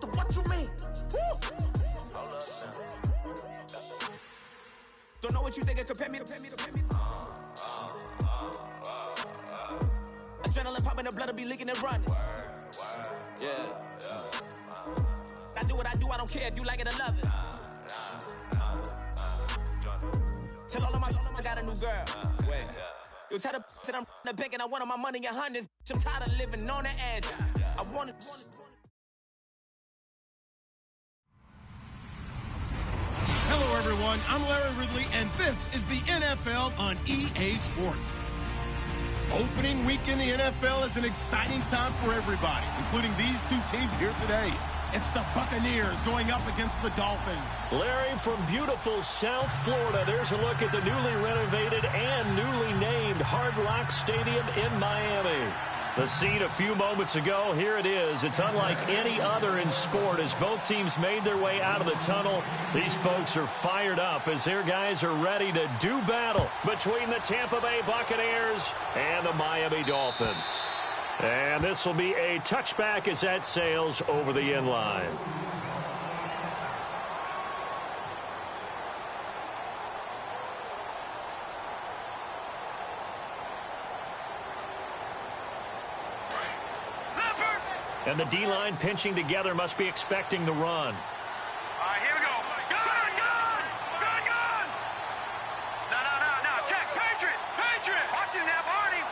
Victor, what you mean? Woo! Don't know what you think it compare me to. Adrenaline popping, the blood will be leaking and running. Yeah. I do what I do, I don't care if you like it or love it. Tell all of my I got a new girl. Wait. You tell the that I'm the bank and I want all my money in hundreds. I'm tired of living on the edge. I want it. Hello, everyone. I'm Larry Ridley, and this is the NFL on EA Sports. Opening week in the NFL is an exciting time for everybody, including these two teams here today. It's the Buccaneers going up against the Dolphins. Larry, from beautiful South Florida, there's a look at the newly renovated and newly named Hard Rock Stadium in Miami. The scene a few moments ago, here it is. It's unlike any other in sport as both teams made their way out of the tunnel. These folks are fired up as their guys are ready to do battle between the Tampa Bay Buccaneers and the Miami Dolphins. And this will be a touchback as that sails over the end line. And the D-line pinching together must be expecting the run. All right, here we go. Gun! No. Check. Patriot. Watch him now, Barney.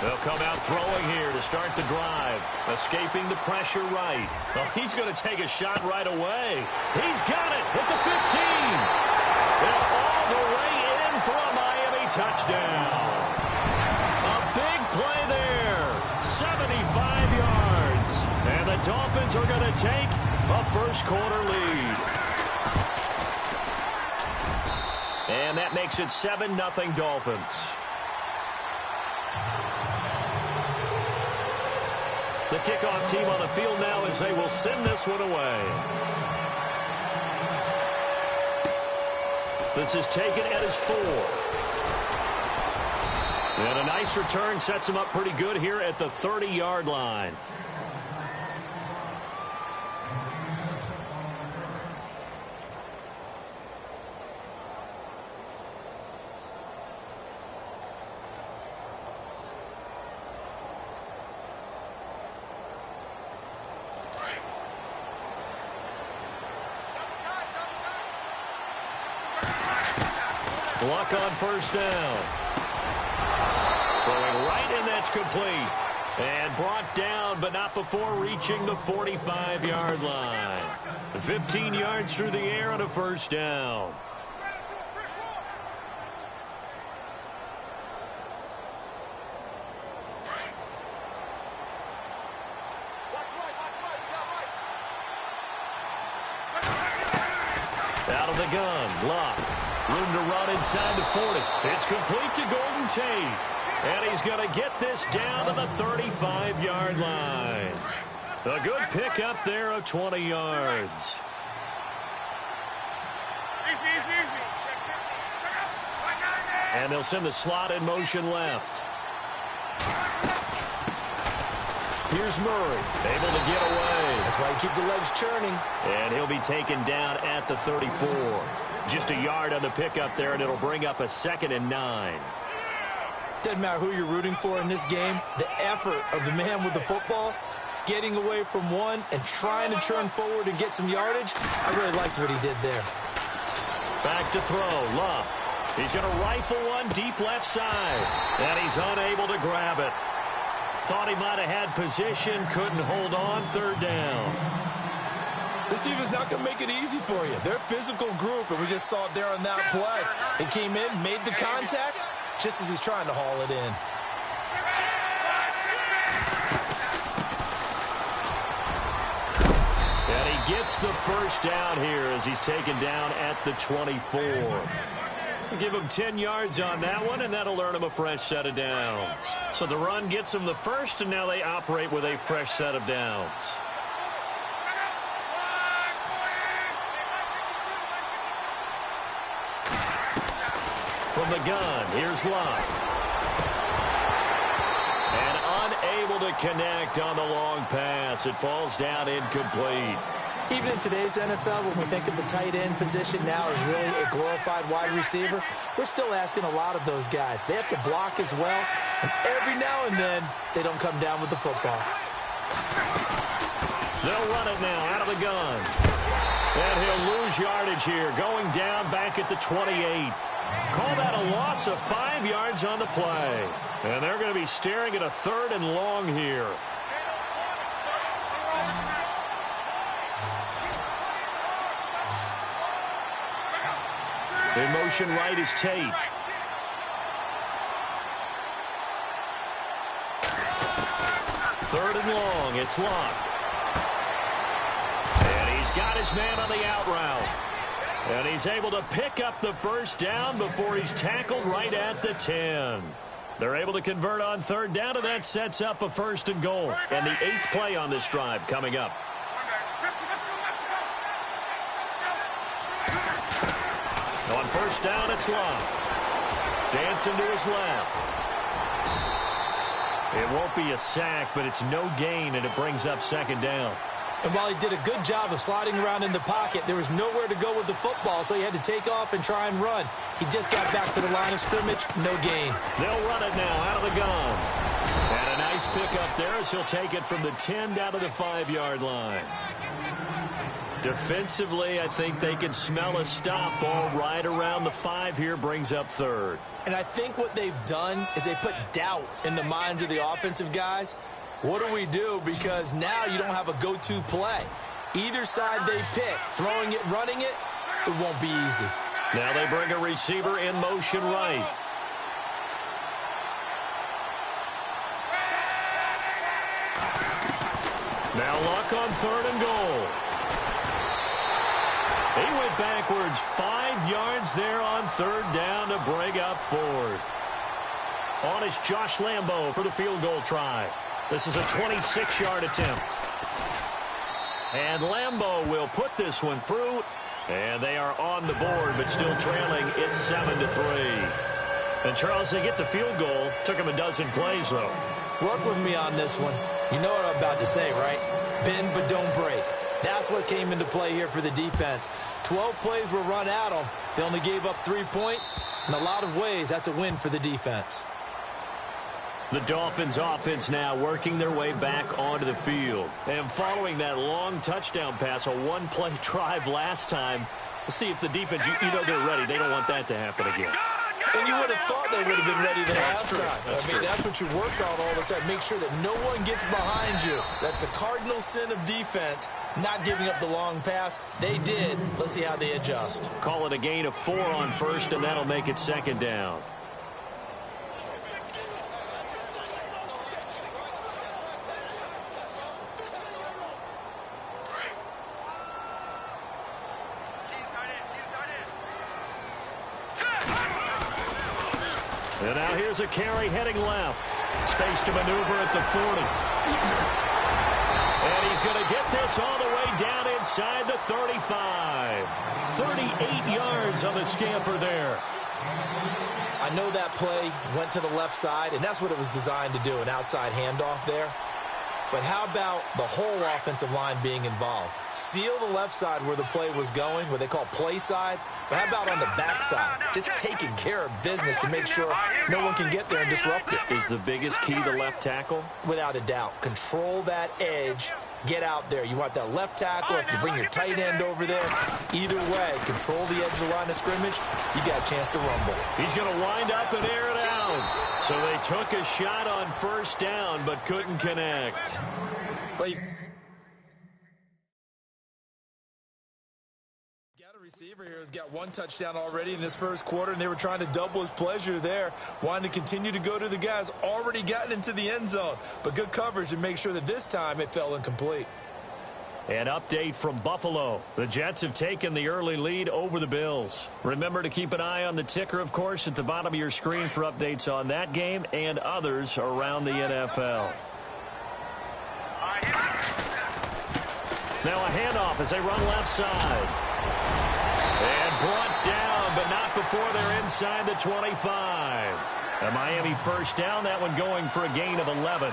They'll come out throwing here to start the drive. Escaping the pressure right. Well, he's going to take a shot right away. He's got it at the 15. And all the way in for a Miami touchdown. A big play there. 75 yards. And the Dolphins are going to take a first quarter lead. And that makes it 7-0 Dolphins. The kickoff team on the field now as they will send this one away. This is taken at his 4. And a nice return sets him up pretty good here at the 30-yard line. Luck on first down. Throwing right, and that's complete. And brought down, but not before reaching the 45-yard line. 15 yards through the air and a first down. Out of the gun, Luck. Room to run inside the 40. It's complete to Golden Tate. And he's going to get this down to the 35-yard line. A good pickup there of 20 yards. And they'll send the slot in motion left. Here's Murray, able to get away. That's why you keep the legs churning. And he'll be taken down at the 34. Just a yard on the pickup there, and it'll bring up a 2nd and 9. Doesn't matter who you're rooting for in this game. The effort of the man with the football, getting away from one and trying to turn forward and get some yardage, I really liked what he did there. Back to throw, Luck. He's going to rifle one deep left side, and he's unable to grab it. Thought he might have had position, couldn't hold on, 3rd down. This team is not going to make it easy for you. They're a physical group, and we just saw it there on that play. He came in, made the contact, just as he's trying to haul it in. And he gets the first down here as he's taken down at the 24. Give him 10 yards on that one, and that'll earn him a fresh set of downs. So the run gets him the first, and now they operate with a fresh set of downs. From the gun, here's Luck. And able to connect on the long pass. It falls down incomplete. Even in today's NFL, when we think of the tight end position now as really a glorified wide receiver, we're still asking a lot of those guys. They have to block as well, and every now and then, they don't come down with the football. They'll run it now out of the gun. And he'll lose yardage here, going down back at the 28. Call that a loss of 5 yards on the play. And they're going to be staring at a 3rd and long here. In motion right is Tate. Third and long, it's Locke. And he's got his man on the out route. And he's able to pick up the first down before he's tackled right at the 10. They're able to convert on 3rd down, and that sets up a 1st and goal. And the 8th play on this drive coming up. On 1st down, it's Locke. Dancing to his left. It won't be a sack, but it's no gain, and it brings up 2nd down. And while he did a good job of sliding around in the pocket, there was nowhere to go with the football, so he had to take off and try and run. He just got back to the line of scrimmage, no gain. They'll run it now out of the gun. And a nice pickup there as he'll take it from the 10 down to the 5-yard line. Defensively, I think they can smell a stop. Ball right around the 5 here, brings up 3rd. And I think what they've done is they put doubt in the minds of the offensive guys. What do we do? Because now you don't have a go-to play. Either side they pick, throwing it, running it, it won't be easy. Now they bring a receiver in motion right. Now Luck on 3rd and goal. He went backwards 5 yards there on 3rd down to bring up 4th. On is Josh Lambo for the field goal try. This is a 26-yard attempt. And Lambo will put this one through. And they are on the board, but still trailing. It's 7-3. And, Charles, they get the field goal. Took them a dozen plays, though. Work with me on this one. You know what I'm about to say, right? Bend but don't break. That's what came into play here for the defense. 12 plays were run at them. They only gave up 3 points. In a lot of ways, that's a win for the defense. The Dolphins offense now working their way back onto the field. And following that long touchdown pass, a one-play drive last time, let's see if the defense, you know they're ready. They don't want that to happen again. And you would have thought they would have been ready the last time. That's what you work on all the time. Make sure that no one gets behind you. That's the cardinal sin of defense, not giving up the long pass. They did. Let's see how they adjust. Call it a gain of 4 on 1st, and that'll make it 2nd down. And now here's a carry heading left. Space to maneuver at the 40. And he's going to get this all the way down inside the 35. 38 yards on the scamper there. I know that play went to the left side, and that's what it was designed to do, an outside handoff there. But how about the whole offensive line being involved? Seal the left side where the play was going, what they call play side. But how about on the back side? Just taking care of business to make sure no one can get there and disrupt it. Is the biggest key the left tackle? Without a doubt. Control that edge. Get out there. You want that left tackle. If you bring your tight end over there, either way, control the edge of the line of scrimmage. You got a chance to rumble. He's going to wind up and air it out. So they took a shot on 1st down, but couldn't connect. Well, receiver here has got 1 touchdown already in this first quarter, and they were trying to double his pleasure there, wanting to continue to go to the guys already gotten into the end zone. But good coverage to make sure that this time it fell incomplete. An update from Buffalo. The Jets have taken the early lead over the Bills. Remember to keep an eye on the ticker, of course, at the bottom of your screen for updates on that game and others around the NFL. Now a handoff as they run left side. And brought down, but not before they're inside the 25. A Miami 1st down, that one going for a gain of 11.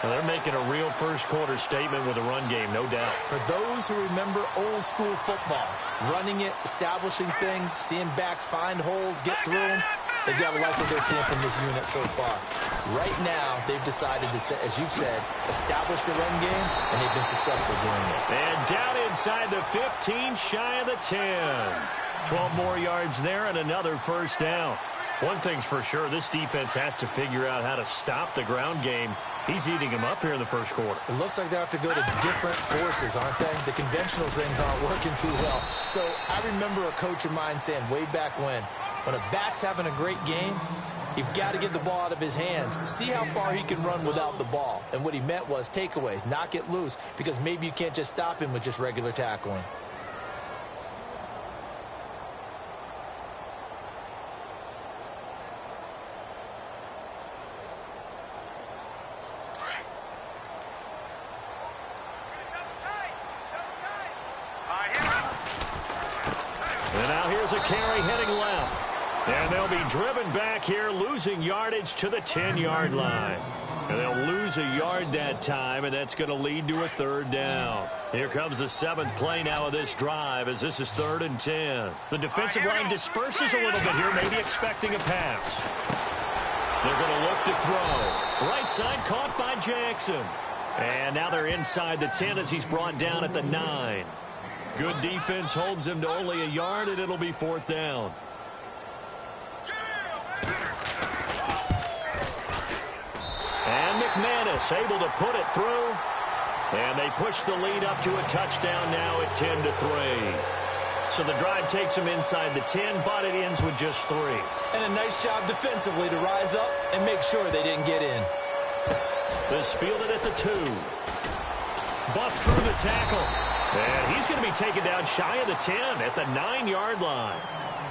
Well, they're making a real first-quarter statement with a run game, no doubt. For those who remember old-school football, running it, establishing things, seeing backs find holes, get through them, they've got to like what they're seeing from this unit so far. Right now, they've decided to, as you've said, establish the run game, and they've been successful doing it. And down inside the 15, shy of the 10. 12 more yards there and another first down. One thing's for sure, this defense has to figure out how to stop the ground game. He's eating them up here in the first quarter. It looks like they have to go to different forces, aren't they? The conventional things aren't working too well. So I remember a coach of mine saying way back when a back's having a great game, you've got to get the ball out of his hands. See how far he can run without the ball. And what he meant was takeaways, knock it loose, because maybe you can't just stop him with just regular tackling. And now here's a carry heading left. And they'll be driven back here, losing yardage to the 10-yard line. And they'll lose a yard that time, and that's going to lead to a third down. Here comes the 7th play now of this drive as this is 3rd and 10. The defensive line disperses a little bit here, maybe expecting a pass. They're going to look to throw. Right side caught by Jackson. And now they're inside the 10 as he's brought down at the 9. Good defense holds him to only a yard, and it'll be 4th down. And McManus able to put it through. And they push the lead up to a touchdown now at 10-3. So the drive takes them inside the 10, but it ends with just 3. And a nice job defensively to rise up and make sure they didn't get in. This fielded at the 2. Bust through the tackle. And he's going to be taken down shy of the 10 at the 9-yard line.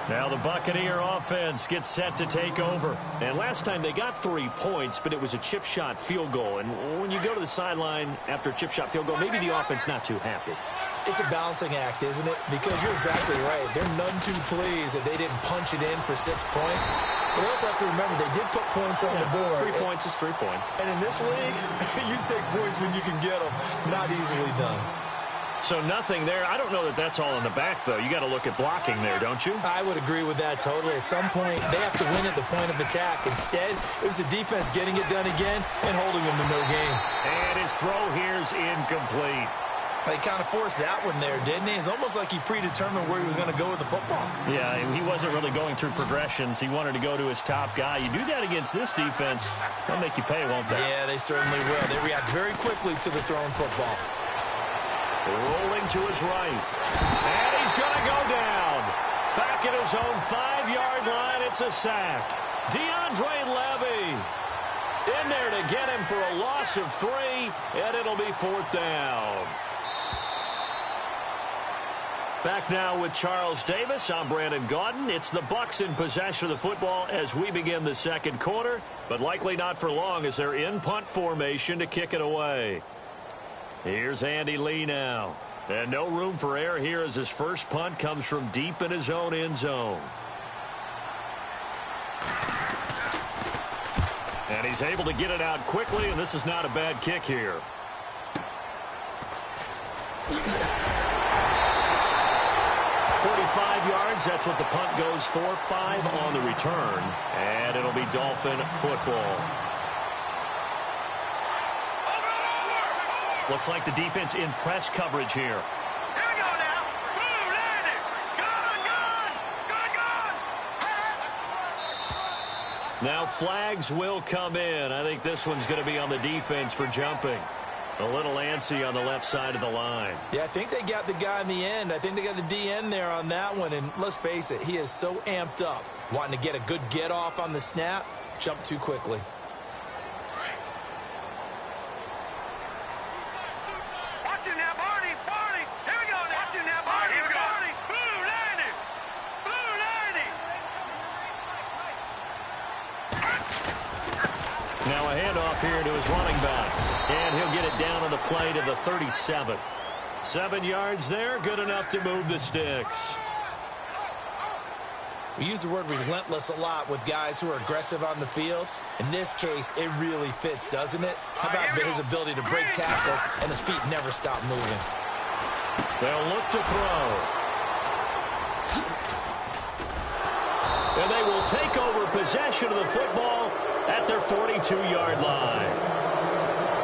Now the Buccaneer offense gets set to take over. And last time they got 3 points, but it was a chip shot field goal. And when you go to the sideline after a chip shot field goal, maybe the offense not too happy. It's a balancing act, isn't it? Because you're exactly right. They're none too pleased that they didn't punch it in for 6 points. But they also have to remember they did put points on the board. 3 points is 3 points. And in this league, you take points when you can get them. Not easily done. So nothing there. I don't know that that's all in the back, though. You got to look at blocking there, don't you? I would agree with that totally. At some point, they have to win at the point of attack. Instead, it was the defense getting it done again and holding them to no gain. And his throw here's incomplete. He kind of forced that one there, didn't he? It's almost like he predetermined where he was going to go with the football. Yeah, he wasn't really going through progressions. He wanted to go to his top guy. You do that against this defense, they'll make you pay, won't they? Yeah, they certainly will. They react very quickly to the thrown football. Rolling to his right. And he's going to go down. Back at his own 5-yard line, it's a sack. DeAndre Levy in there to get him for a loss of 3, and it'll be 4th down. Back now with Charles Davis. I'm Brandon Gaudin. It's the Bucs in possession of the football as we begin the second quarter, but likely not for long as they're in punt formation to kick it away. Here's Andy Lee now. And no room for error here as his first punt comes from deep in his own end zone. And he's able to get it out quickly, and this is not a bad kick here. 45 yards, that's what the punt goes for. 5 on the return, and it'll be Dolphin football. Looks like the defense in press coverage here. Here we go now. Boom, landed. Gun. Now flags will come in. I think this one's going to be on the defense for jumping. A little antsy on the left side of the line. Yeah, I think they got the guy in the end. I think they got the DN there on that one. And let's face it, he is so amped up. Wanting to get a good get off on the snap. Jump too quickly. Watch him now, Barney. Barney. Here we go now. Watch him now, Barney. Here we go. Barney. Blue landed. Blue landed. Now a handoff here to his running back. And he'll get it down on the play to the 37. 7 yards there, good enough to move the sticks. We use the word relentless a lot with guys who are aggressive on the field. In this case, it really fits, doesn't it? How about his ability to break tackles and his feet never stop moving? They'll look to throw. And they will take over possession of the football at their 42-yard line.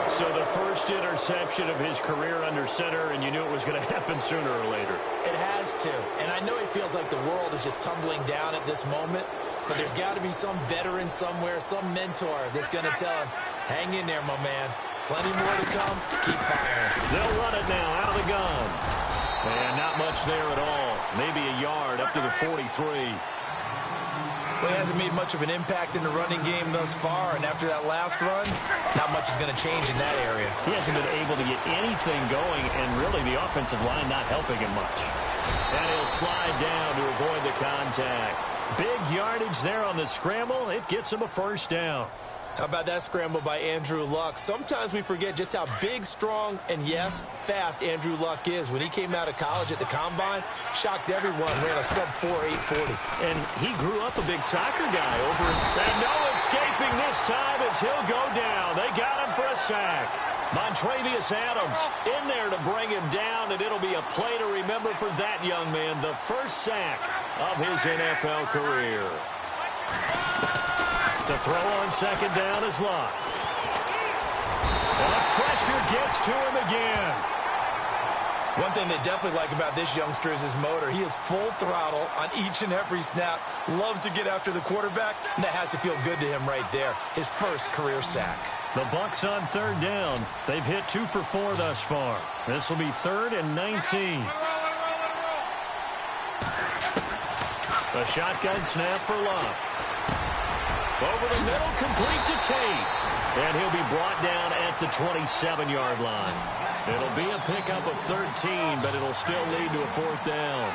So the first interception of his career under center, and you knew it was going to happen sooner or later. It has to. And I know it feels like the world is just tumbling down at this moment, but there's got to be some veteran somewhere, some mentor that's going to tell him, hang in there, my man. Plenty more to come. Keep firing. They'll run it now out of the gun. And not much there at all. Maybe a yard up to the 43. Well, he hasn't made much of an impact in the running game thus far, and after that last run, not much is going to change in that area. He hasn't been able to get anything going, and really the offensive line not helping him much. And he'll slide down to avoid the contact. Big yardage there on the scramble. It gets him a first down. How about that scramble by Andrew Luck? Sometimes we forget just how big, strong, and yes, fast Andrew Luck is. When he came out of college at the Combine, shocked everyone, ran a sub-4 840. And he grew up a big soccer guy over. And no escaping this time as he'll go down. They got him for a sack. Montravius Adams in there to bring him down, and it'll be a play to remember for that young man. The first sack of his NFL career. To throw on second down is Luck. And the pressure gets to him again. One thing they definitely like about this youngster is his motor. He is full throttle on each and every snap. Loves to get after the quarterback, and that has to feel good to him right there. His first career sack. The Bucks on third down. They've hit 2 for 4 thus far. This will be 3rd and 19. A shotgun snap for Luck. Over the middle, complete to Tate. And he'll be brought down at the 27-yard line. It'll be a pickup of 13, but it'll still lead to a 4th down.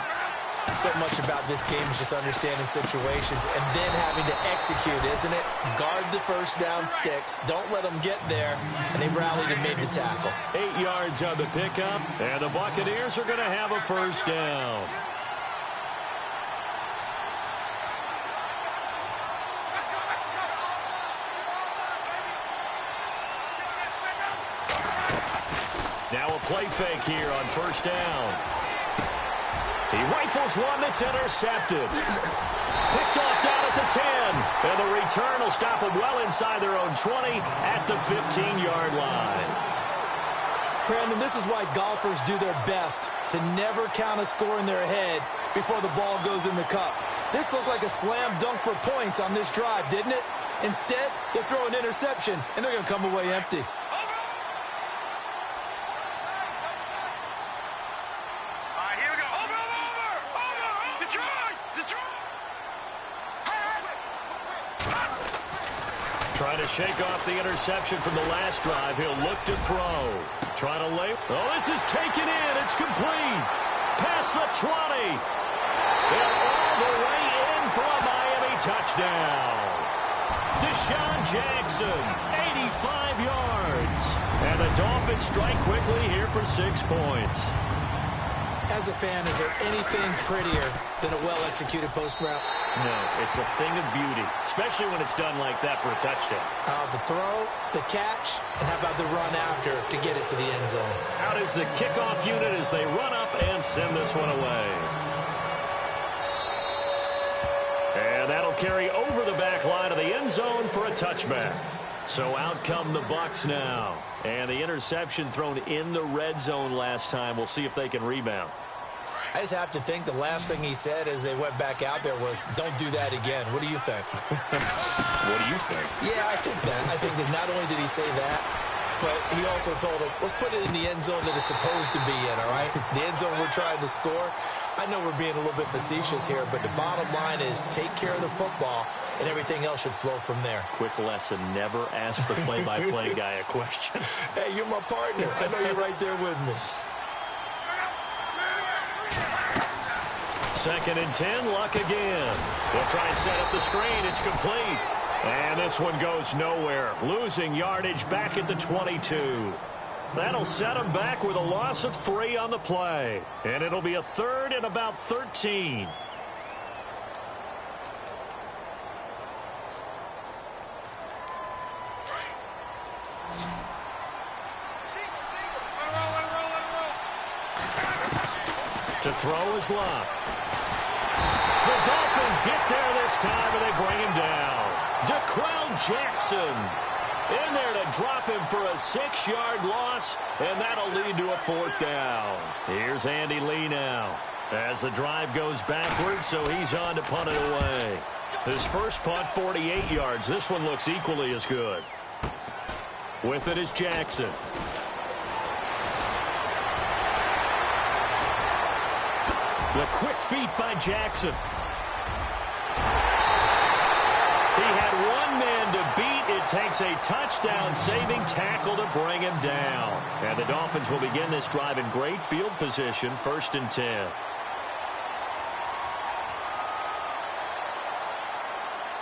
So much about this game is just understanding situations and then having to execute, isn't it? Guard the first down sticks. Don't let them get there. And they rallied and made the tackle. 8 yards on the pickup, and the Buccaneers are going to have a first down. Now a play fake here on first down. He rifles one that's intercepted. Picked off down at the 10. And the return will stop them well inside their own 20 at the 15-yard line. Brandon, this is why golfers do their best to never count a score in their head before the ball goes in the cup. This looked like a slam dunk for points on this drive, didn't it? Instead, they throw an interception, and they're going to come away empty. Trying to shake off the interception from the last drive. He'll look to throw. Trying to lay. Oh, this is taken in. It's complete. Past the 20. And all the way in for a Miami touchdown. Deshaun Jackson, 85 yards. And the Dolphins strike quickly here for 6 points. As a fan, is there anything prettier than a well-executed post route? No, it's a thing of beauty, especially when it's done like that for a touchdown. The throw, the catch, and how about the run after to get it to the end zone? Out is the kickoff unit as they run up and send this one away. And that'll carry over the back line of the end zone for a touchback. So out come the Bucks now. And the interception thrown in the red zone last time. We'll see if they can rebound. I just have to think the last thing he said as they went back out there was, don't do that again. What do you think? What do you think? Yeah, I think that. I think that not only did he say that, but he also told him, let's put it in the end zone that it's supposed to be in, all right? The end zone we're trying to score. I know we're being a little bit facetious here, but the bottom line is take care of the football, and everything else should flow from there. Quick lesson, never ask the play-by-play guy a question. Hey, you're my partner. I know you're right there with me. 2nd and 10, Luck again. They'll try and set up the screen. It's complete. And this one goes nowhere. Losing yardage back at the 22. That'll set them back with a loss of 3 on the play. And it'll be a 3rd and about 13. To throw is Locke. The Dolphins get there this time, and they bring him down. DeQuell Jackson in there to drop him for a 6-yard loss, and that'll lead to a 4th down. Here's Andy Lee now as the drive goes backwards, so he's on to punt it away. His first punt, 48 yards. This one looks equally as good. With it is Jackson. The quick feet by Jackson. He had one man to beat. It takes a touchdown-saving tackle to bring him down. And the Dolphins will begin this drive in great field position, 1st and 10.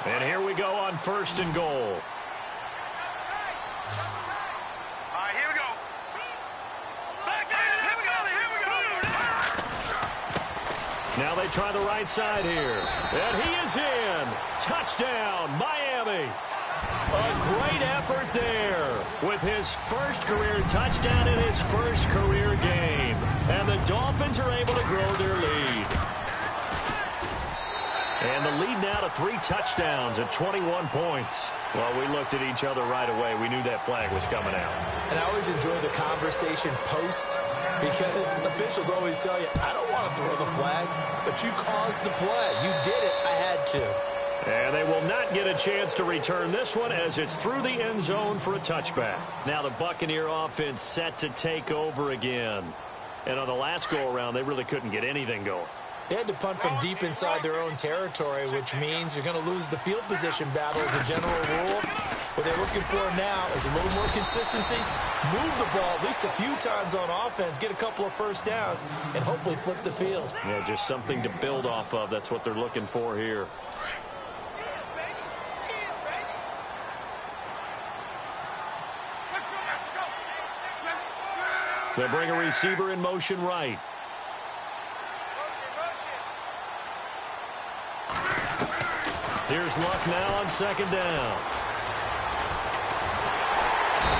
And here we go on 1st and goal. Now they try the right side here. And he is in. Touchdown, Miami. A great effort there with his first career touchdown in his first career game. And the Dolphins are able to grow their lead. And the lead now to 3 touchdowns at 21 points. Well, we looked at each other right away. We knew that flag was coming out. And I always enjoy the conversation post, because officials always tell you, I don't want to throw the flag, but you caused the play. You did it. I had to. And they will not get a chance to return this one as it's through the end zone for a touchback. Now the Buccaneer offense set to take over again. And on the last go-around, they really couldn't get anything going. They had to punt from deep inside their own territory, which means you're going to lose the field position battle as a general rule. What they're looking for now is a little more consistency, move the ball at least a few times on offense, get a couple of first downs, and hopefully flip the field. Yeah, just something to build off of. That's what they're looking for here. They bring a receiver in motion right. Here's Luck now on 2nd down.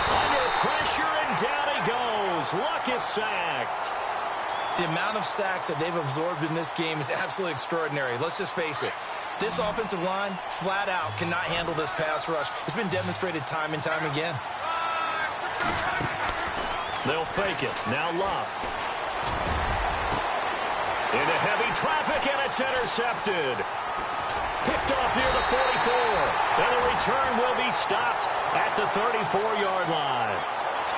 Under pressure, and down he goes. Luck is sacked. The amount of sacks that they've absorbed in this game is absolutely extraordinary. Let's just face it. This offensive line, flat out, cannot handle this pass rush. It's been demonstrated time and time again. They'll fake it. Now Luck. Into heavy traffic, and it's intercepted. Picked off near the 44. And the return will be stopped at the 34-yard line.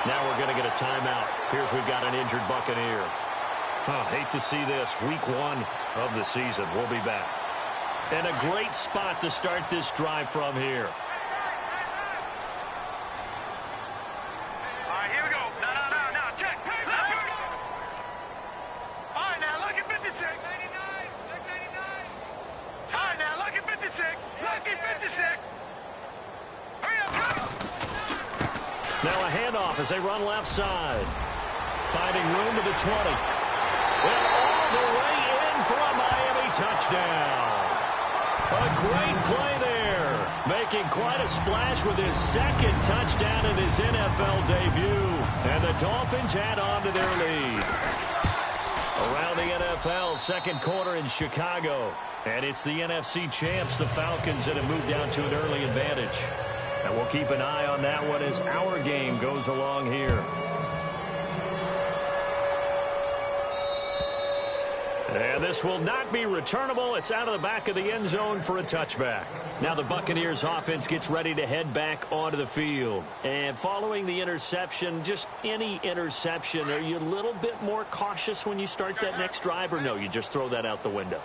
Now we're going to get a timeout. Here's we've got an injured Buccaneer. Hate to see this. Week 1 of the season. We'll be back. And a great spot to start this drive from here. All right, here we go. No. Check. All right, now look at 56. All right, now look at 56. Look at 56. Hurry up, go. Now a handoff as they run left side. Finding room to the 20. And all the way in for a Miami touchdown. A great play there. Making quite a splash with his 2nd touchdown in his NFL debut. And the Dolphins add on to their lead. Around the NFL, 2nd quarter in Chicago. And it's the NFC champs, the Falcons, that have moved down to an early advantage. And we'll keep an eye on that one as our game goes along here. And this will not be returnable. It's out of the back of the end zone for a touchback. Now the Buccaneers offense gets ready to head back onto the field. And following the interception, just any interception, are you a little bit more cautious when you start that next drive, or no, you just throw that out the window?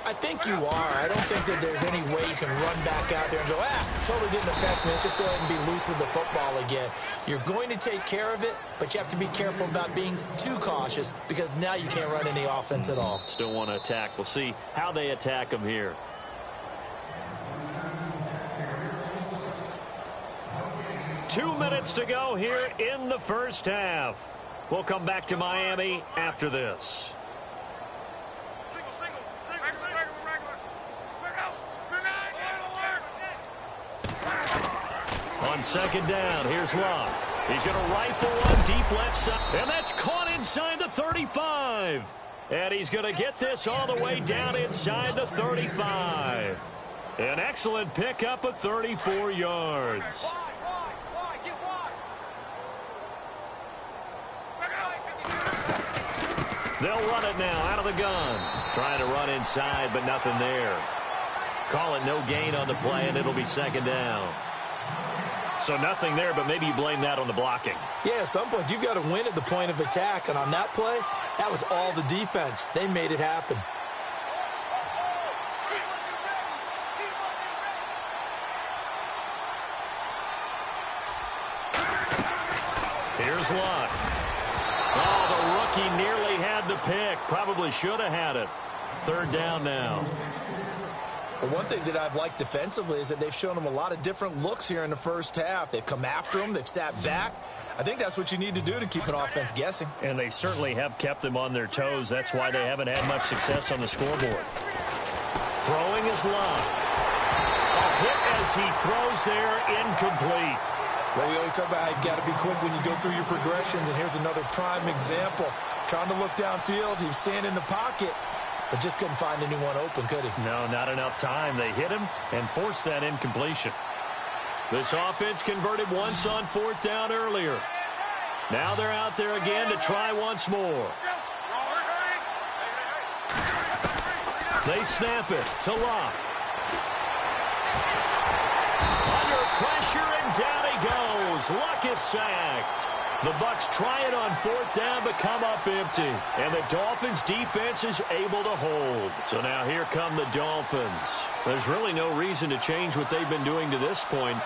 I think you are. I don't think that there's any way you can run back out there and go, totally didn't affect me. Let's just go ahead and be loose with the football again. You're going to take care of it, but you have to be careful about being too cautious because now you can't run any offense at all. Still want to attack. We'll see how they attack them here. Two minutes to go here in the first half. We'll come back to Miami after this. On On second down, here's Love. He's going to rifle one deep left side, and that's caught inside the 35. And he's going to get this all the way down inside the 35. An excellent pickup of 34 yards. They'll run it now out of the gun. Trying to run inside, but nothing there. Call it no gain on the play, and it'll be second down. So nothing there, but maybe you blame that on the blocking. Yeah, at some point, you've got to win at the point of attack. And on that play, that was all the defense. They made it happen. Here's Luck. Oh, the rookie nearly had the pick. Probably should have had it. Third down now. Well, one thing that I've liked defensively is that they've shown them a lot of different looks here in the first half. They've come after them. They've sat back. I think that's what you need to do to keep an offense guessing. And they certainly have kept them on their toes. That's why they haven't had much success on the scoreboard. Throwing is Luck. A hit as he throws there, incomplete. Well, we always talk about how you've got to be quick when you go through your progressions, and here's another prime example. Trying to look downfield, he was standing in the pocket, but just couldn't find anyone open, could he? No, not enough time. They hit him and forced that incompletion. This offense converted once on fourth down earlier. Now they're out there again to try once more. They snap it to Locke. Under pressure, and down he goes. Luck is sacked. The Bucs try it on fourth down, but come up empty. And the Dolphins' defense is able to hold. So now here come the Dolphins. There's really no reason to change what they've been doing to this point.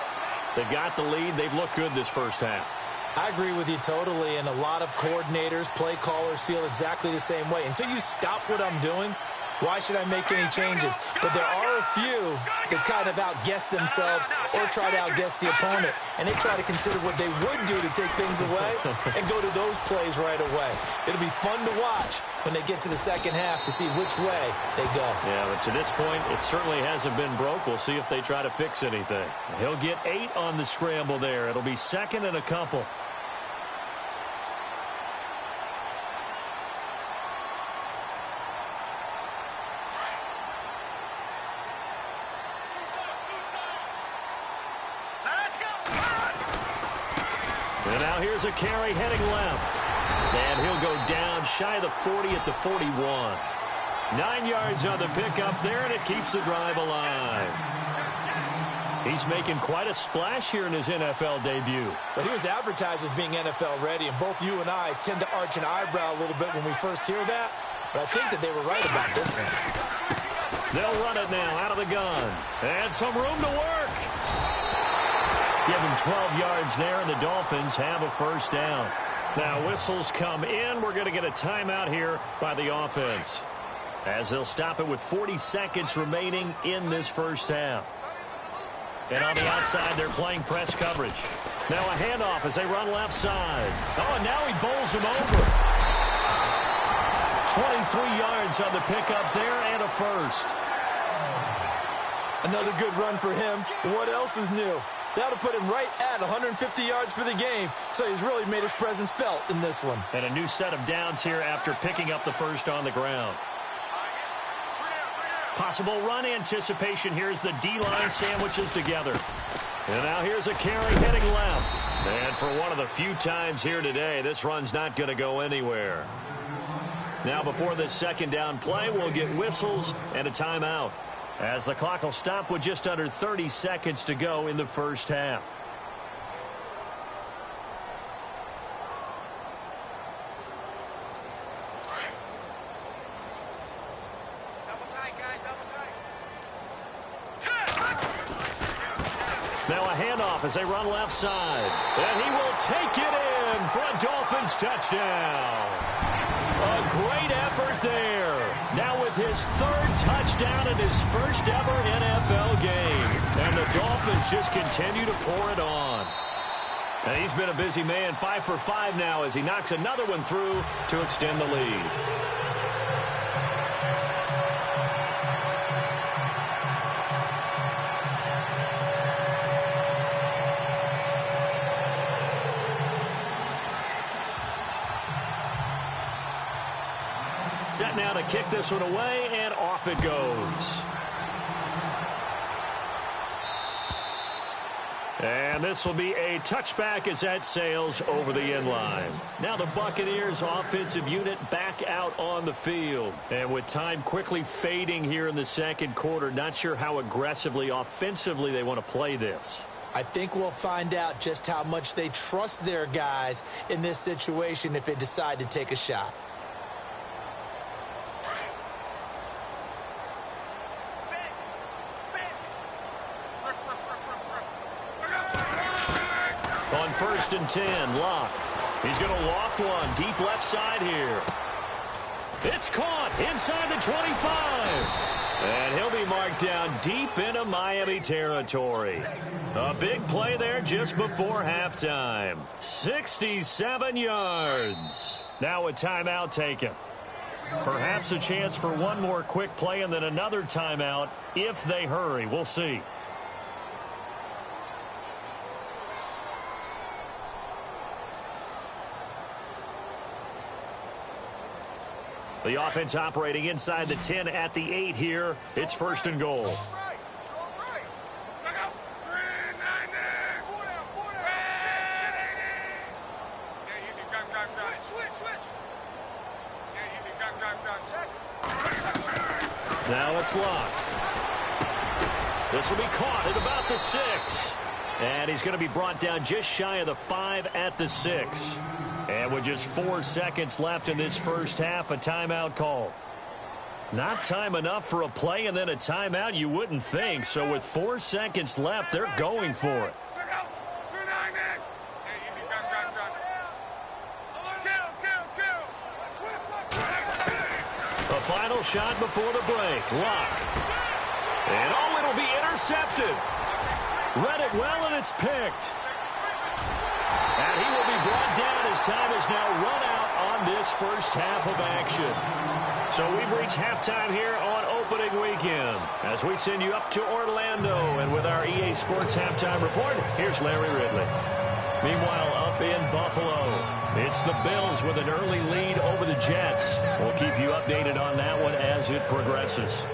They've got the lead. They've looked good this first half. I agree with you totally, and a lot of coordinators, play callers feel exactly the same way. Until you stop what I'm doing, why should I make any changes? But there are a few that kind of outguess themselves or try to outguess the opponent, and they try to consider what they would do to take things away and go to those plays right away. It'll be fun to watch when they get to the second half to see which way they go. Yeah, but to this point, it certainly hasn't been broke. We'll see if they try to fix anything. He'll get 8 on the scramble there. It'll be second and a couple. And now here's a carry heading left. And he'll go down shy of the 40 at the 41. 9 yards on the pickup there, and it keeps the drive alive. He's making quite a splash here in his NFL debut. But he was advertised as being NFL ready, and both you and I tend to arch an eyebrow a little bit when we first hear that. But I think that they were right about this one. They'll run it now out of the gun. And some room to work. Give him 12 yards there, and the Dolphins have a first down. Now whistles come in. We're going to get a timeout here by the offense, as they'll stop it with 40 seconds remaining in this first half. And on the outside, they're playing press coverage. Now a handoff as they run left side. Oh, and now he bowls him over. 23 yards on the pickup there, and a first. Another good run for him. What else is new? That'll put him right at 150 yards for the game, so he's really made his presence felt in this one. And a new set of downs here after picking up the first on the ground. Possible run anticipation here as the D-line sandwiches together. And now here's a carry heading left. And for one of the few times here today, this run's not going to go anywhere. Now before this second down play, we'll get whistles and a timeout, as the clock will stop with just under 30 seconds to go in the first half. Now a handoff as they run left side. And he will take it in for a Dolphins touchdown. A great effort there. Now with his third touchdown in his first ever NFL game. And the Dolphins just continue to pour it on. And he's been a busy man, 5 for 5 now as he knocks another one through to extend the lead. set now to kick this one away, and off it goes. And this will be a touchback as that sails over the end line. Now the Buccaneers offensive unit back out on the field. And with time quickly fading here in the second quarter, not sure how aggressively, offensively they want to play this. I think we'll find out just how much they trust their guys in this situation if they decide to take a shot. On 1st and 10, Locke. He's going to loft one deep left side here. It's caught inside the 25. And he'll be marked down deep into Miami territory. A big play there just before halftime. 67 yards. Now a timeout taken. Perhaps a chance for one more quick play and then another timeout if they hurry. We'll see. The offense operating inside the 10 at the 8 here. It's 1st and goal. Now it's locked. This will be caught at about the 6. And he's going to be brought down just shy of the 5 at the 6. And with just 4 seconds left in this first half, a timeout call. Not time enough for a play and then a timeout, you wouldn't think. So with 4 seconds left, they're going for it. A final shot before the break. Lock. And oh, it'll be intercepted. Read it well, and it's picked. And he will be brought down as time is now run out on this first half of action. So we've reached halftime here on opening weekend as we send you up to Orlando. And with our EA Sports halftime report, here's Larry Ridley. Meanwhile, up in Buffalo, it's the Bills with an early lead over the Jets. We'll keep you updated on that one as it progresses.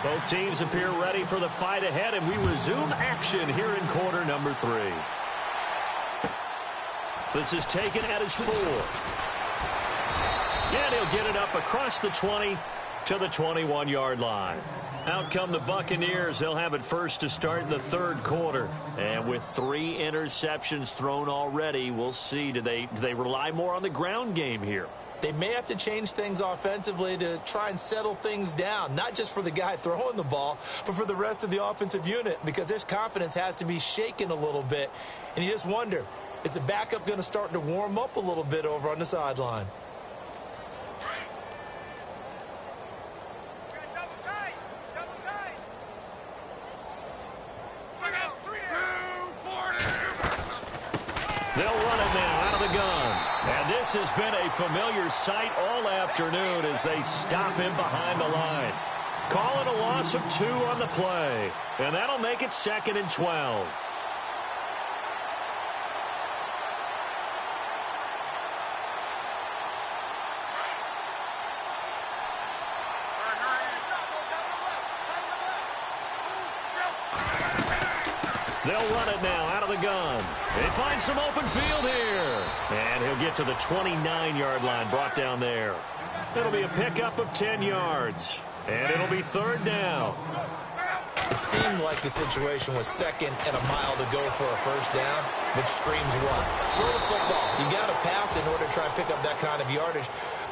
Both teams appear ready for the fight ahead, and we resume action here in quarter number 3. This is taken at his 4. And he'll get it up across the 20 to the 21-yard line. Out come the Buccaneers. They'll have it first to start in the third quarter. And with 3 interceptions thrown already, we'll see. Do they rely more on the ground game here? They may have to change things offensively to try and settle things down, not just for the guy throwing the ball, but for the rest of the offensive unit, because their confidence has to be shaken a little bit. And you just wonder, is the backup going to start to warm up a little bit over on the sideline? They'll run it now out of the gun. And this has been a familiar sight all afternoon as they stop him behind the line. Call it a loss of 2 on the play. And that'll make it 2nd and 12. They'll run it now out of the gun. They find some open field here. And he'll get to the 29-yard line, brought down there. It'll be a pickup of 10 yards. And it'll be 3rd down. It seemed like the situation was 2nd and a mile to go for a first down, which screams what? Throw the football. You got to pass in order to try and pick up that kind of yardage.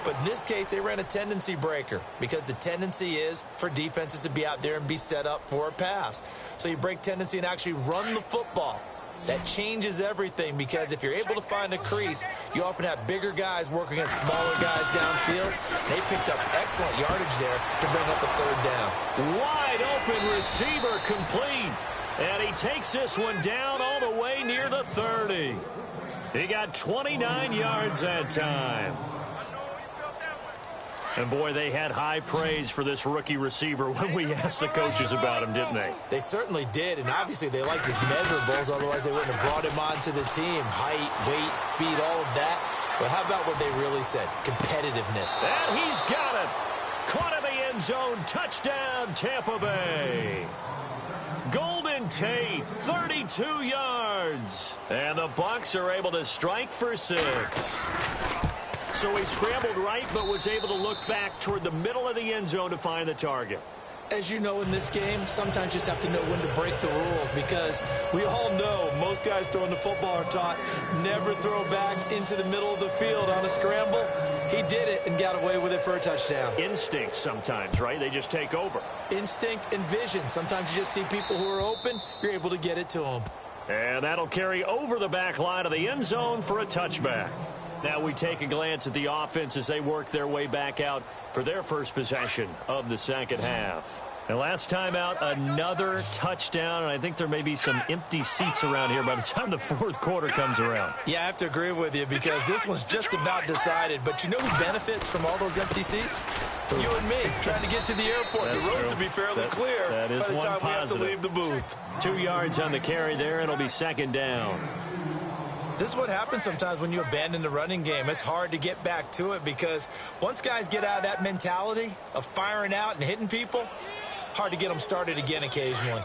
But in this case, they ran a tendency breaker because the tendency is for defenses to be out there and be set up for a pass. So you break tendency and actually run the football. That changes everything because if you're able to find a crease, you often have bigger guys working against smaller guys downfield. They picked up excellent yardage there to bring up the 3rd down. Wide open receiver complete. And he takes this one down all the way near the 30. He got 29 yards that time. And, boy, they had high praise for this rookie receiver when we asked the coaches about him, didn't they? They certainly did, and obviously they liked his measurables, otherwise they wouldn't have brought him onto the team. Height, weight, speed, all of that. But how about what they really said? Competitiveness. And he's got it. Caught in the end zone. Touchdown, Tampa Bay. Golden Tate, 32 yards. And the Bucs are able to strike for 6. So he scrambled right, but was able to look back toward the middle of the end zone to find the target. As you know, in this game, sometimes you just have to know when to break the rules, because we all know most guys throwing the football are taught never throw back into the middle of the field on a scramble. He did it and got away with it for a touchdown. Instinct sometimes, right? They just take over. Instinct and vision. Sometimes you just see people who are open, you're able to get it to them. And that'll carry over the back line of the end zone for a touchback. Now we take a glance at the offense as they work their way back out for their first possession of the second half. And last time out, another touchdown, and I think there may be some empty seats around here by the time the fourth quarter comes around. Yeah, I have to agree with you, because this one's just about decided. But you know who benefits from all those empty seats? You and me, trying to get to the airport. That's the roads true. will be fairly clear that is by the one time positive. we have to leave the booth. 2 yards on the carry there, and it'll be second down. This is what happens sometimes when you abandon the running game. It's hard to get back to it, because once guys get out of that mentality of firing out and hitting people, hard to get them started again occasionally.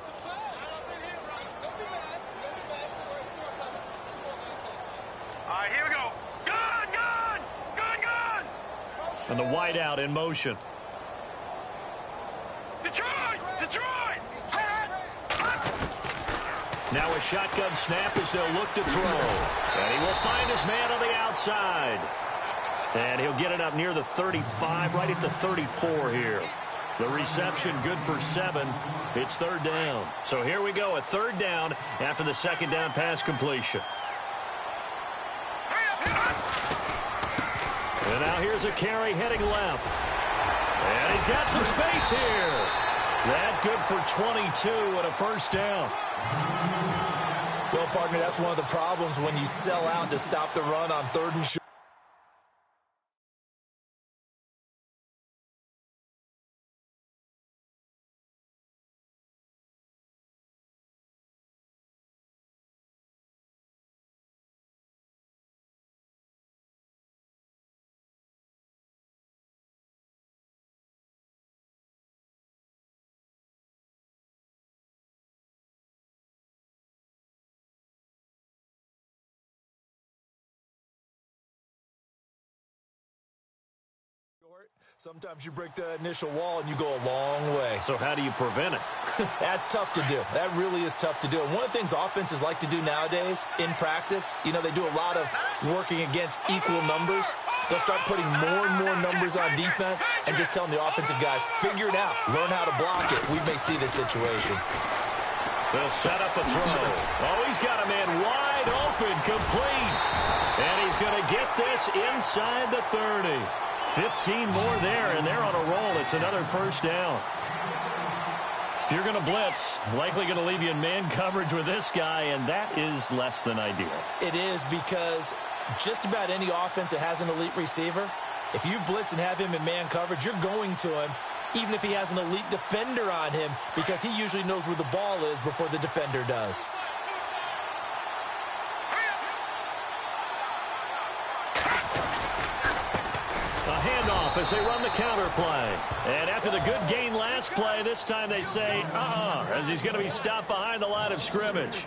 All right, here we go. Gun, gun, gun, gun. And the wideout in motion. Detroit, Detroit. Now a shotgun snap as they'll look to throw. And he will find his man on the outside. And he'll get it up near the 35, right at the 34 here. The reception good for 7. It's third down. So here we go, a third down after the second down pass completion. And now here's a carry heading left. And he's got some space here. That good for 22 and a first down. Well, partner, that's one of the problems when you sell out to stop the run on third and short. Sometimes you break that initial wall and you go a long way. So how do you prevent it? That's tough to do. That really is tough to do. And one of the things offenses like to do nowadays in practice, you know, they do a lot of working against equal numbers. They'll start putting more and more numbers on defense and just telling the offensive guys, figure it out. Learn how to block it. We may see this situation. They'll set up a throw. Oh, he's got a man wide open, complete. And he's going to get this inside the 30. 15 more there, and they're on a roll. It's another first down. If you're going to blitz, likely going to leave you in man coverage with this guy, and that is less than ideal. It is, because just about any offense that has an elite receiver, if you blitz and have him in man coverage, you're going to him, even if he has an elite defender on him, because he usually knows where the ball is before the defender does. As they run the counter play. And after the good gain last play, this time they say, as he's going to be stopped behind the line of scrimmage.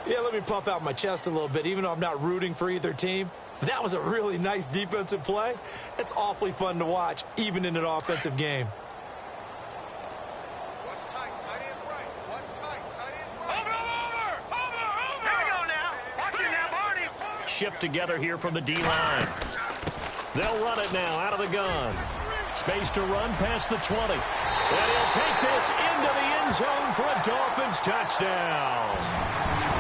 Yeah, let me puff out my chest a little bit, even though I'm not rooting for either team. That was a really nice defensive play. It's awfully fun to watch, even in an offensive game. Watch tight, tight ends right. Watch tight, tight ends right. Over. Here we go now. Watch it now, Barney. Shift together here from the D-line. They'll run it now out of the gun. Space to run past the 20. And he'll take this into the end zone for a Dolphins touchdown.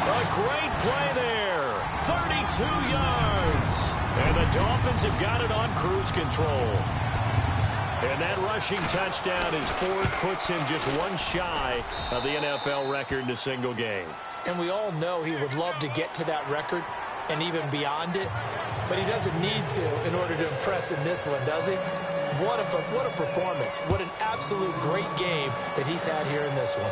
A great play there. 32 yards. And the Dolphins have got it on cruise control. And that rushing touchdown is fourth, puts him just one shy of the NFL record in a single game. And we all know he would love to get to that record and even beyond it, but he doesn't need to in order to impress in this one, does he? What a performance. What an absolute great game that he's had here in this one.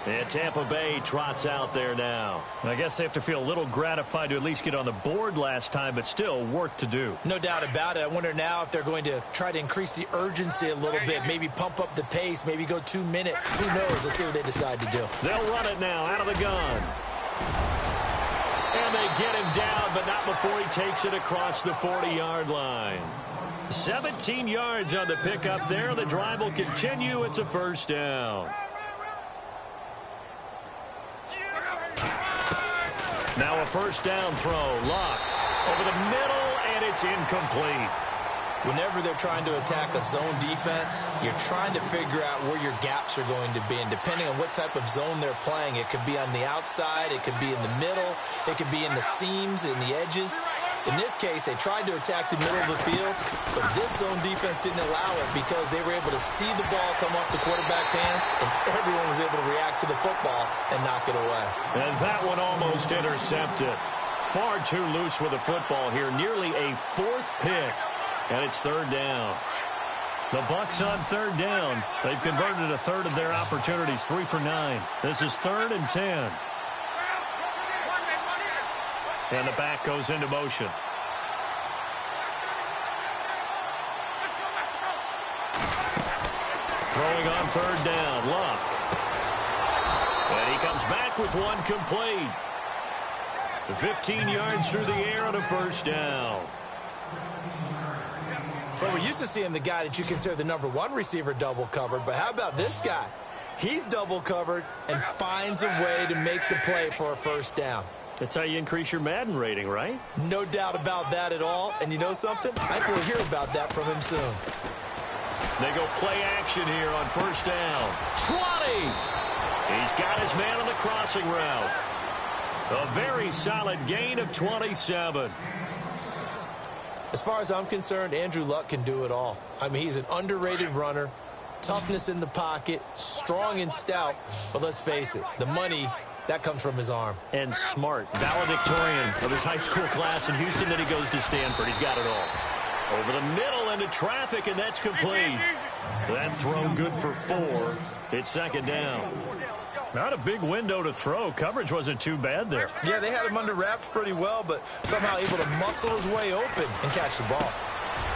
And Tampa Bay trots out there now. I guess they have to feel a little gratified to at least get on the board last time, but still work to do. No doubt about it. I wonder now if they're going to try to increase the urgency a little bit, maybe pump up the pace, maybe go 2 minute. Who knows? Let's see what they decide to do. They'll run it now out of the gun. And they get him down, but not before he takes it across the 40-yard line. 17 yards on the pickup there. The drive will continue. It's a first down. Now a first down throw. Luck over the middle, and it's incomplete. Whenever they're trying to attack a zone defense, you're trying to figure out where your gaps are going to be. And depending on what type of zone they're playing, it could be on the outside, it could be in the middle, it could be in the seams, in the edges. In this case, they tried to attack the middle of the field, but this zone defense didn't allow it because they were able to see the ball come off the quarterback's hands, and everyone was able to react to the football and knock it away. And that one almost intercepted. Far too loose with the football here. Nearly a fourth pick. And it's third down. The Bucs on third down. They've converted a third of their opportunities, 3 for 9. This is 3rd and 10. And the back goes into motion. Throwing on third down, Luck. And he comes back with one complete. 15 yards through the air on a first down. Well, we're used to seeing the guy that you consider the #1 receiver double covered, but how about this guy? He's double covered and finds a way to make the play for a first down. That's how you increase your Madden rating, right? No doubt about that at all. And you know something? I think we'll hear about that from him soon. They go play action here on first down. 20! He's got his man on the crossing route. A very solid gain of 27. As far as I'm concerned, Andrew Luck can do it all. I mean, he's an underrated runner, toughness in the pocket, strong and stout. But let's face it, the money, that comes from his arm. And smart. Valedictorian of his high school class in Houston, then he goes to Stanford. He's got it all. Over the middle into traffic, and that's complete. That throw good for 4. It's second down. Not a big window to throw. Coverage wasn't too bad there. Yeah, they had him under wraps pretty well, but somehow able to muscle his way open and catch the ball.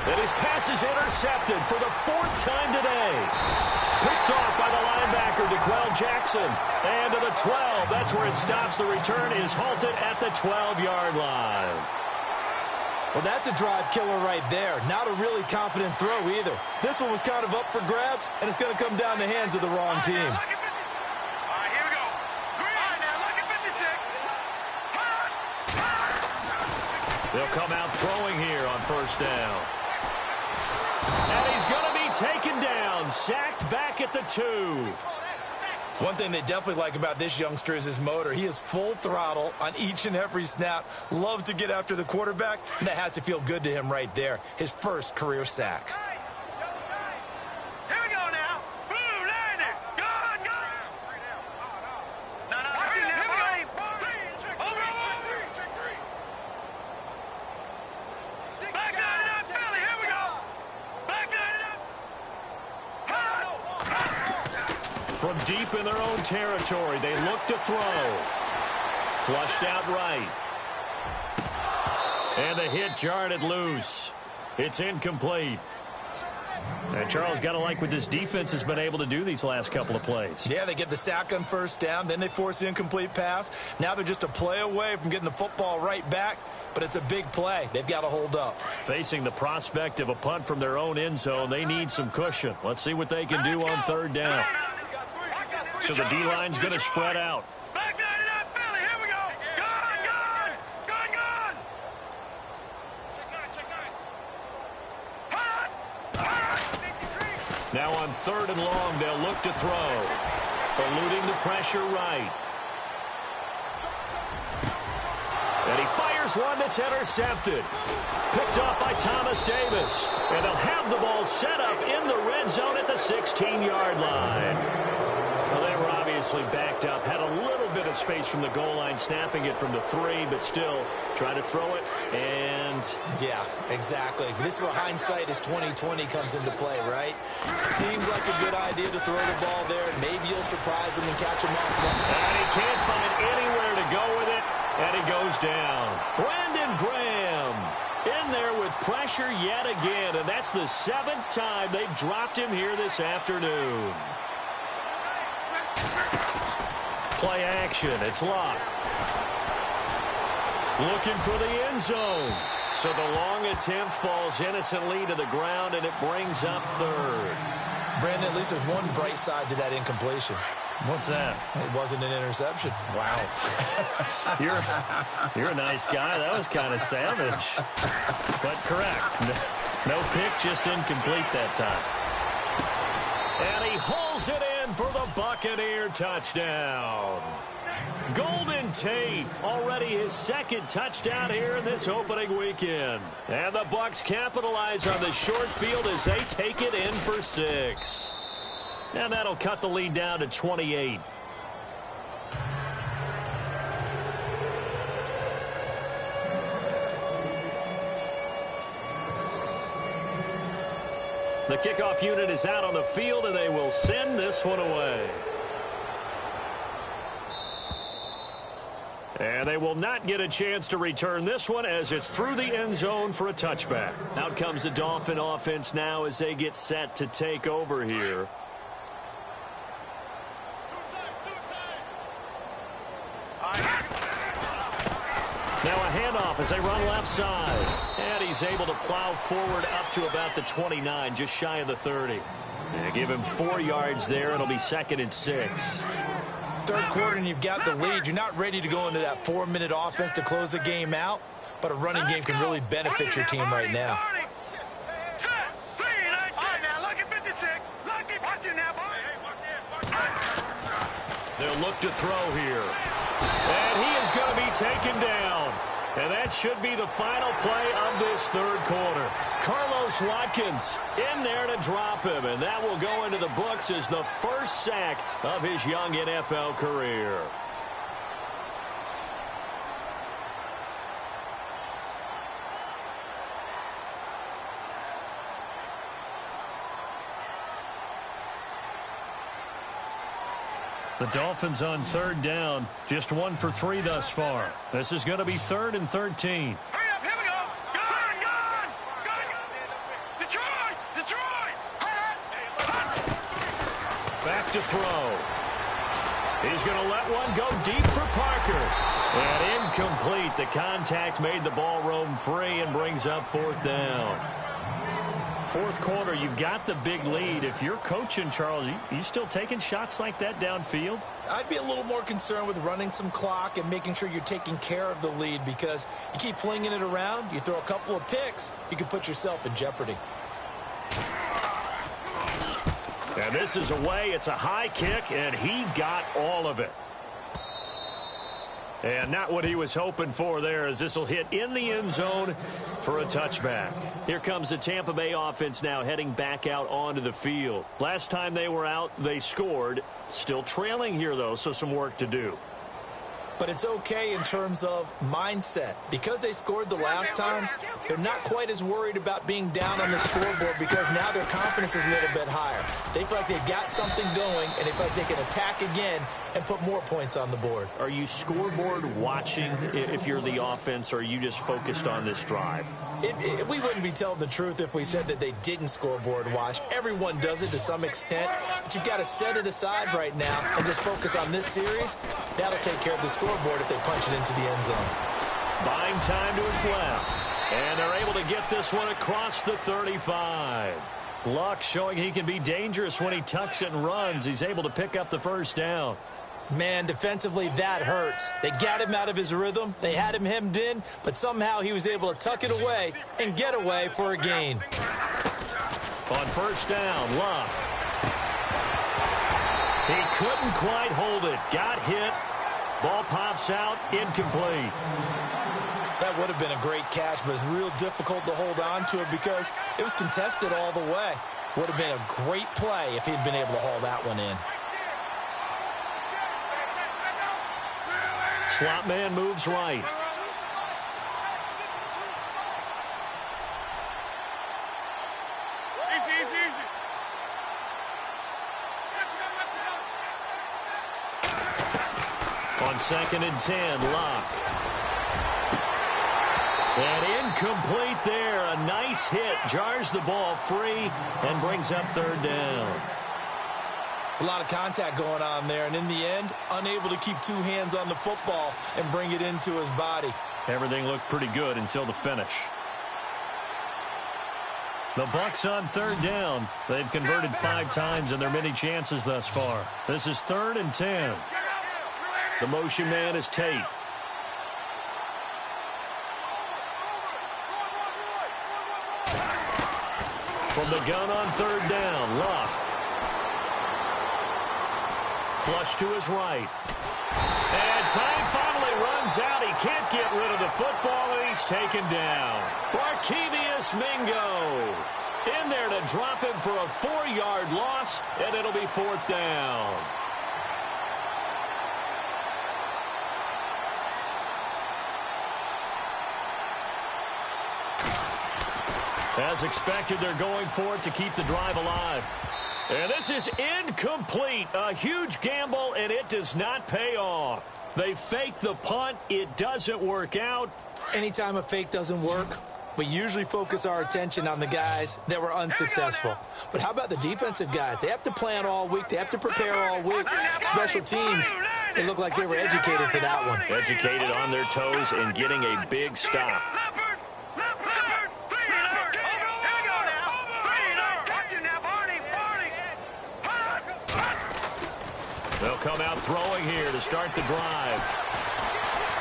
And his pass is intercepted for the 4th time today. Picked off by the linebacker, DeQuell Jackson. And to the 12. That's where it stops. The return is halted at the 12-yard line. Well, that's a drive killer right there. Not a really confident throw either. This one was kind of up for grabs, and it's going to come down the hands of the wrong team. They'll come out throwing here on first down. And he's going to be taken down, sacked back at the 2. One thing they definitely like about this youngster is his motor. He is full throttle on each and every snap. Loves to get after the quarterback, and that has to feel good to him right there. His first career sack. Here we go now. Blue landing. Gone, gone. No, watch it now, buddy. Back down it up, Philly. Here we go. Back down it up. From deep in their own territory, they look to throw. Flushed out right. And the hit jarred it loose. It's incomplete. And Charles, got to like what this defense has been able to do these last couple of plays. Yeah, they get the sack on first down, then they force the incomplete pass. Now they're just a play away from getting the football right back, but it's a big play. They've got to hold up. Facing the prospect of a punt from their own end zone, they need some cushion. Let's see what they can do on third down. So the D-line's going to spread out. Back down it up, Philly. Here we go. Gone, gone. Gone, gone. Now on third and long, they'll look to throw. Eluding the pressure right. And he fires one that's intercepted. Picked off by Thomas Davis. And they'll have the ball set up in the red zone at the 16-yard line. Well, they were obviously backed up, had a little bit bit of space from the goal line, snapping it from the 3, but still trying to throw it. And yeah, exactly. This is where hindsight is 20/20 comes into play, right? Seems like a good idea to throw the ball there. Maybe you'll surprise him and catch him off guard. And he can't find anywhere to go with it, and he goes down. Brandon Graham in there with pressure yet again, and that's the 7th time they've dropped him here this afternoon. Play action. It's locked. Looking for the end zone. So the long attempt falls innocently to the ground, and it brings up 3rd. Brandon, at least there's one bright side to that incompletion. What's that? It wasn't an interception. Wow. You're a nice guy. That was kind of savage. But correct. No pick, just incomplete that time. And he hauls it in for the Buccaneer touchdown. Golden Tate, already his 2nd touchdown here in this opening weekend. And the Bucs capitalize on the short field as they take it in for 6. And that'll cut the lead down to 28. The kickoff unit is out on the field, and they will send this one away. And they will not get a chance to return this one as it's through the end zone for a touchback. Out comes the Dolphin offense now as they get set to take over here. Now a handoff as they run left side. And he's able to plow forward up to about the 29, just shy of the 30. They give him 4 yards there. It'll be 2nd and 6. 3rd quarter and you've got the lead. You're not ready to go into that 4-minute offense to close the game out, but a running game can really benefit your team right now. They'll look to throw here. And he is going to be taken down. And that should be the final play of this 3rd quarter. Carlos Watkins in there to drop him. And that will go into the books as the first sack of his young NFL career. The Dolphins on 3rd down. Just 1 for 3 thus far. This is going to be 3rd and 13. Hurry up, here we go. Gone. Detroit. Back to throw. He's going to let one go deep for Parker. And incomplete. The contact made the ball roam free and brings up 4th down. 4th quarter, you've got the big lead. If you're coaching, Charles, you still taking shots like that downfield? I'd be a little more concerned with running some clock and making sure you're taking care of the lead, because you keep flinging it around, you throw a couple of picks, you can put yourself in jeopardy. And this is away. It's a high kick, and he got all of it. And not what he was hoping for there, as this will hit in the end zone for a touchback. Here comes the Tampa Bay offense now heading back out onto the field. Last time they were out, they scored. Still trailing here, though, so some work to do. But it's okay in terms of mindset. Because they scored the last time, they're not quite as worried about being down on the scoreboard, because now their confidence is a little bit higher. They feel like they've got something going, and they feel like they can attack again and put more points on the board. Are you scoreboard watching if you're the offense, or are you just focused on this drive? We wouldn't be telling the truth if we said that they didn't scoreboard watch. Everyone does it to some extent, but you've got to set it aside right now and just focus on this series. That'll take care of the scoreboard if they punch it into the end zone. Buying time to his left. And they're able to get this one across the 35. Luck showing he can be dangerous when he tucks it and runs. He's able to pick up the 1st down. Man, defensively, that hurts. They got him out of his rhythm. They had him hemmed in, but somehow he was able to tuck it away and get away for a gain. On 1st down, Luck. He couldn't quite hold it. Got hit. Ball pops out. Incomplete. That would have been a great catch, but it's real difficult to hold on to it because it was contested all the way. Would have been a great play if he'd been able to haul that one in. Slot man moves right. On 2nd and 10, Locke. And incomplete there. A nice hit. Jars the ball free and brings up 3rd down. It's a lot of contact going on there, and in the end, unable to keep 2 hands on the football and bring it into his body. Everything looked pretty good until the finish. The Bucs on 3rd down. They've converted 5 times in their many chances thus far. This is 3rd and 10. The motion man is Tate. From the gun on 3rd down, Locke. Flush to his right. And time finally runs out. He can't get rid of the football, and he's taken down. Barkevious Mingo in there to drop him for a 4-yard loss, and it'll be 4th down. As expected, they're going for it to keep the drive alive. And this is incomplete. A huge gamble, and it does not pay off. They fake the punt. It doesn't work out. Anytime a fake doesn't work, we usually focus our attention on the guys that were unsuccessful. But how about the defensive guys? They have to plan all week. They have to prepare all week. Special teams, they look like they were educated for that one. Educated on their toes and getting a big stop. They'll come out throwing here to start the drive.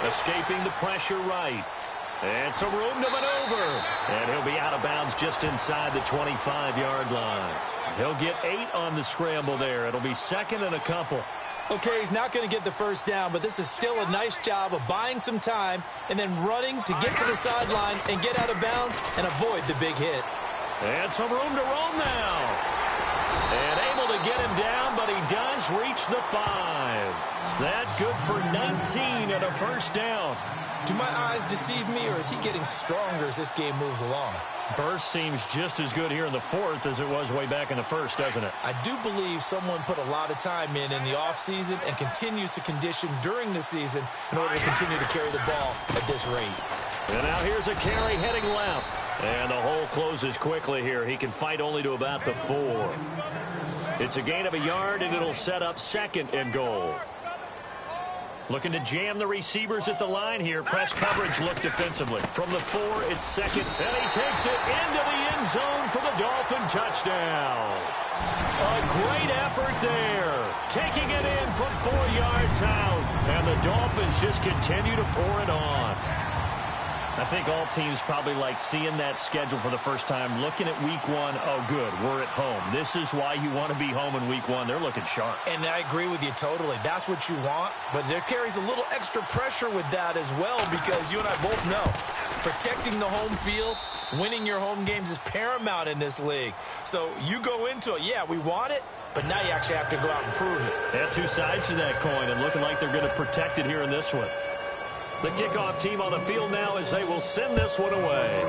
Escaping the pressure right. And some room to maneuver. And he'll be out of bounds just inside the 25-yard line. He'll get 8 on the scramble there. It'll be 2nd and a couple. Okay, he's not going to get the first down, but this is still a nice job of buying some time and then running to get to the sideline and get out of bounds and avoid the big hit. And some room to roam now. And able to get him down, but he does reach the 5. That good for 19 and a first down. Do my eyes deceive me, or is he getting stronger as this game moves along? Burst seems just as good here in the 4th as it was way back in the 1st, doesn't it? I do believe someone put a lot of time in the offseason and continues to condition during the season in order to continue to carry the ball at this rate. And now here's a carry heading left. And the hole closes quickly here. He can fight only to about the 4. It's a gain of a yard, and it'll set up 2nd and goal. Looking to jam the receivers at the line here. Press coverage look defensively. From the 4, it's 2nd. And he takes it into the end zone for the Dolphin touchdown. A great effort there. Taking it in from 4 yards out. And the Dolphins just continue to pour it on. I think all teams probably like seeing that schedule for the first time, looking at week 1. Oh, good, we're at home. This is why you want to be home in week 1. They're looking sharp. And I agree with you totally. That's what you want. But there carries a little extra pressure with that as well, because you and I both know protecting the home field, winning your home games is paramount in this league. So you go into it, yeah, we want it, but now you actually have to go out and prove it. Yeah, 2 sides to that coin, and looking like they're going to protect it here in this one. The kickoff team on the field now as they will send this one away.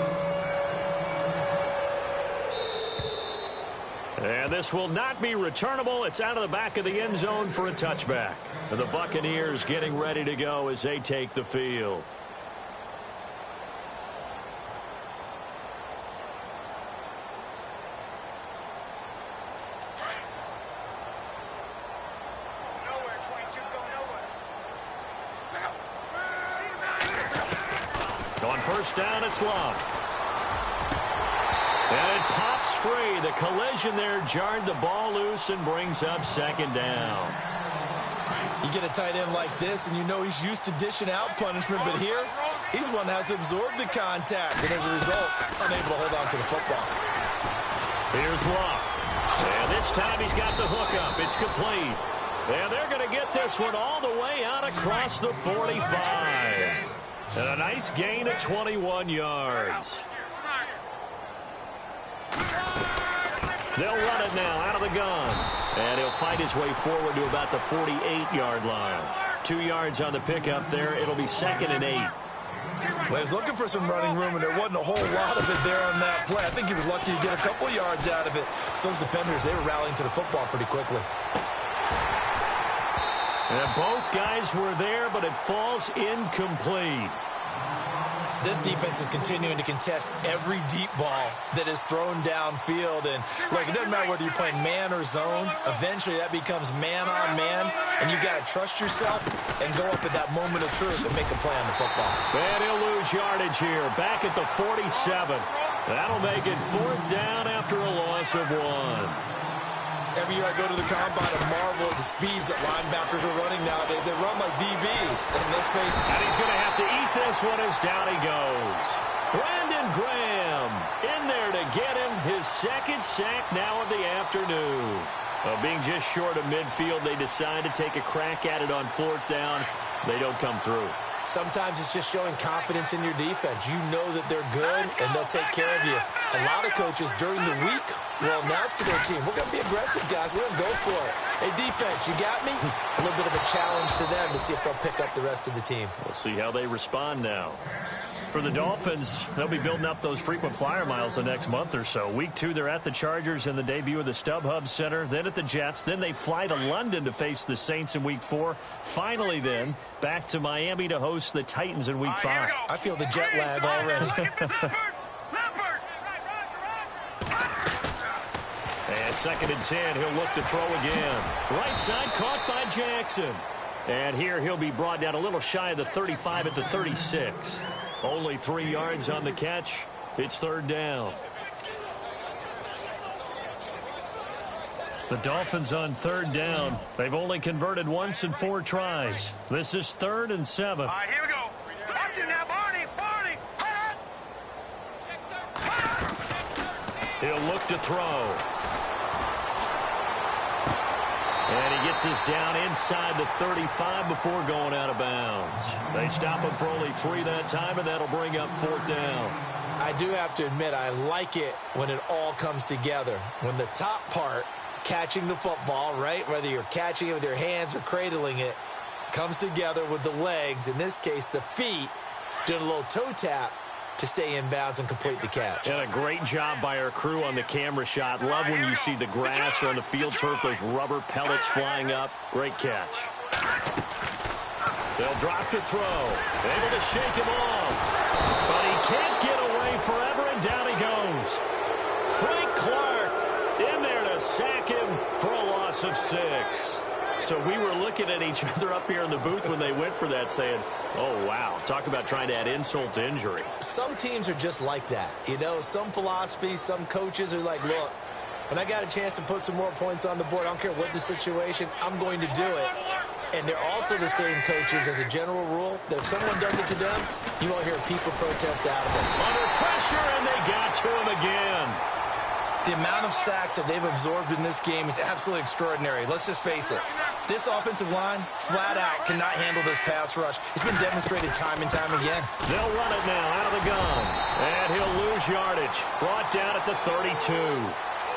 And this will not be returnable. It's out of the back of the end zone for a touchback. And the Buccaneers getting ready to go as they take the field. On first down, it's Locke. And it pops free. The collision there jarred the ball loose and brings up 2nd down. You get a tight end like this, and you know he's used to dishing out punishment, but here, he's one that has to absorb the contact, and as a result, unable to hold on to the football. Here's Locke. And this time he's got the hook up. It's complete. And they're going to get this one all the way out across the 45. And a nice gain of 21 yards. They'll run it now out of the gun. And he'll fight his way forward to about the 48-yard line. 2 yards on the pickup there. It'll be 2nd and 8. Well, he was looking for some running room, and there wasn't a whole lot of it there on that play. I think he was lucky to get a couple yards out of it. So those defenders, they were rallying to the football pretty quickly. And both guys were there, but it falls incomplete. This defense is continuing to contest every deep ball that is thrown downfield. And, look, it doesn't matter whether you're playing man or zone. Eventually, that becomes man-on-man, and you've got to trust yourself and go up at that moment of truth and make a play on the football. And he'll lose yardage here, back at the 47. That'll make it 4th down after a loss of 1. Every year I go to the combine and marvel at the speeds that linebackers are running nowadays. They run like DBs. And he's going to have to eat this one as down he goes. Brandon Graham in there to get him his 2nd sack now of the afternoon. Being just short of midfield, they decide to take a crack at it on 4th down. They don't come through. Sometimes it's just showing confidence in your defense. You know that they're good, and they'll take care of you. A lot of coaches during the week will announce to their team, we're going to be aggressive, guys. We're going to go for it. Hey, defense, you got me? A little bit of a challenge to them to see if they'll pick up the rest of the team. We'll see how they respond now. For the Dolphins, they'll be building up those frequent flyer miles the next month or so. Week 2, they're at the Chargers in the debut of the StubHub Center, then at the Jets. Then they fly to London to face the Saints in Week 4. Finally, then, back to Miami to host the Titans in Week 5. I feel the jet lag already. And 2nd and 10, he'll look to throw again. Right side caught by Jackson. And here he'll be brought down a little shy of the 35 at the 36. Only 3 yards on the catch. It's 3rd down. The Dolphins on 3rd down. They've only converted once in 4 tries. This is 3rd and 7. All right, here we go. Watch it now, Barney. He'll look to throw. And he gets us down inside the 35 before going out of bounds. They stop him for only 3 that time, and that'll bring up 4th down. I do have to admit, I like it when it all comes together. When the top part, catching the football, right, whether you're catching it with your hands or cradling it, comes together with the legs, in this case the feet, doing a little toe tap to stay in bounds and complete the catch. And a great job by our crew on the camera shot. Love when you see the grass or on the field turf, those rubber pellets flying up. Great catch. They'll drop to throw. Able to shake him off. But he can't get away forever, and down he goes. Frank Clark in there to sack him for a loss of 6. So we were looking at each other up here in the booth when they went for that, saying, oh, wow, talk about trying to add insult to injury. Some teams are just like that. You know, some philosophies, some coaches are like, look, when I got a chance to put some more points on the board, I don't care what the situation, I'm going to do it. And they're also the same coaches as a general rule that if someone does it to them, you won't hear people protest out of it. Under pressure, and they got to him again. The amount of sacks that they've absorbed in this game is absolutely extraordinary. Let's just face it. This offensive line, flat out, cannot handle this pass rush. It's been demonstrated time and time again. They'll run it now out of the gun. And he'll lose yardage. Brought down at the 32.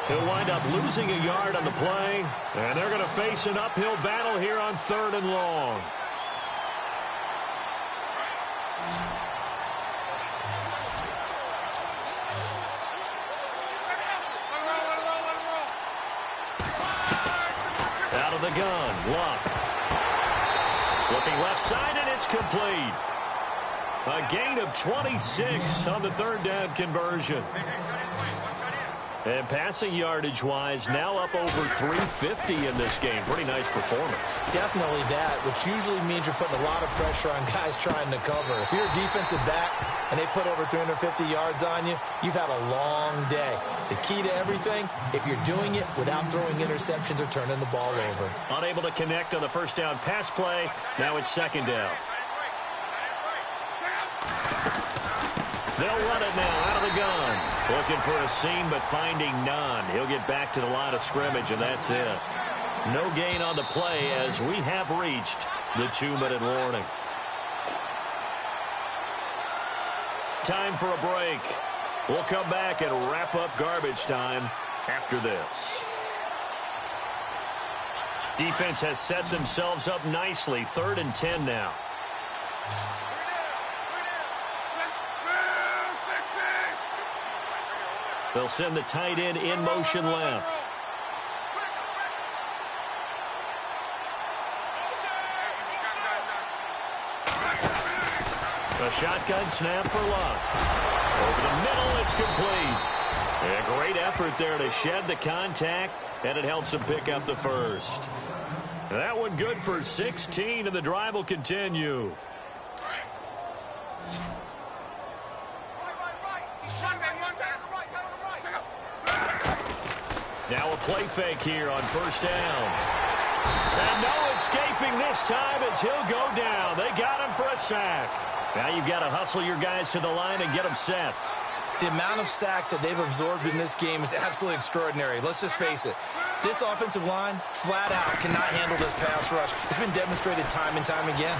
He'll wind up losing a yard on the play. And they're going to face an uphill battle here on 3rd and long. Out of the gun, Luck. Looking left side, and it's complete. A gain of 26 on the 3rd down conversion. And passing yardage-wise, now up over 350 in this game. Pretty nice performance. Definitely that, which usually means you're putting a lot of pressure on guys trying to cover. If you're a defensive back and they put over 350 yards on you, you've had a long day. The key to everything, if you're doing it without throwing interceptions or turning the ball over. Unable to connect on the 1st down pass play. Now it's 2nd down. They'll run it now out of the gun. Looking for a seam, but finding none. He'll get back to the line of scrimmage, and that's it. No gain on the play as we have reached the 2-minute warning. Time for a break. We'll come back and wrap up garbage time after this. Defense has set themselves up nicely. 3rd and 10 now. They'll send the tight end in motion left. A shotgun snap for Luck. Over the middle, it's complete. A great effort there to shed the contact, and it helps him pick up the first. That one good for 16, and the drive will continue. Now a play fake here on 1st down. And no escaping this time as he'll go down. They got him for a sack. Now you've got to hustle your guys to the line and get them set. The amount of sacks that they've absorbed in this game is absolutely extraordinary. Let's just face it. This offensive line, flat out, cannot handle this pass rush. It's been demonstrated time and time again.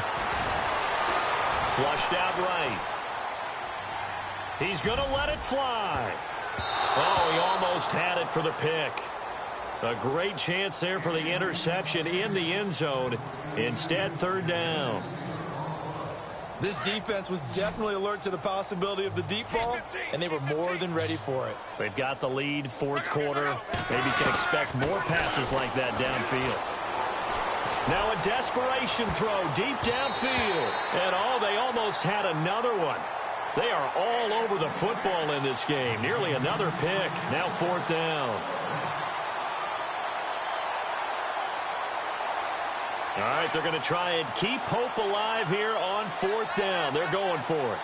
Flushed out right. He's going to let it fly. Oh, he almost had it for the pick. A great chance there for the interception in the end zone. Instead, 3rd down. This defense was definitely alert to the possibility of the deep ball, and they were more than ready for it. They've got the lead, 4th quarter. Maybe can expect more passes like that downfield. Now a desperation throw deep downfield. And they almost had another one. They are all over the football in this game. Nearly another pick. Now 4th down. All right, they're going to try and keep hope alive here on 4th down. They're going for it.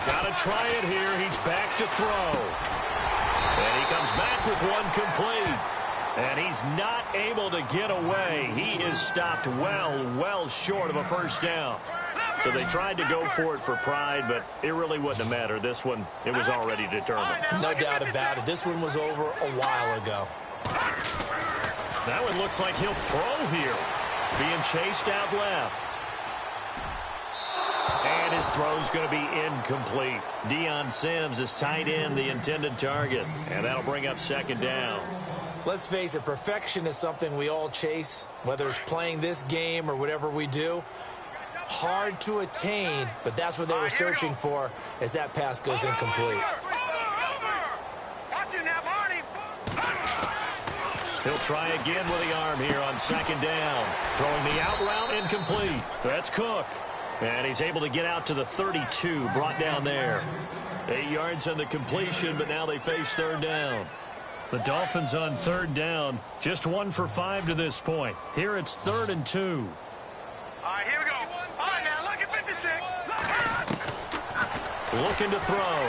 Got to try it here. He's back to throw. And he comes back with one complete. And he's not able to get away. He is stopped well short of a 1st down. So they tried to go for it for pride, but it really wouldn't have mattered. This one, it was already determined. No doubt about it. This one was over a while ago. That one looks like he'll throw here. Being chased out left. And his throw's going to be incomplete. Deion Sims is tight end, the intended target. And that'll bring up 2nd down. Let's face it, perfection is something we all chase, whether it's playing this game or whatever we do. Hard to attain, but that's what they were searching for as that pass goes incomplete. He'll try again with the arm here on 2nd down. Throwing the out route incomplete. That's Cook. And he's able to get out to the 32, brought down there. 8 yards on the completion, but now they face 3rd down. The Dolphins on 3rd down, just 1 for 5 to this point. Here it's 3rd and 2. All right, here we go. All right, now look at 56. Looking to throw.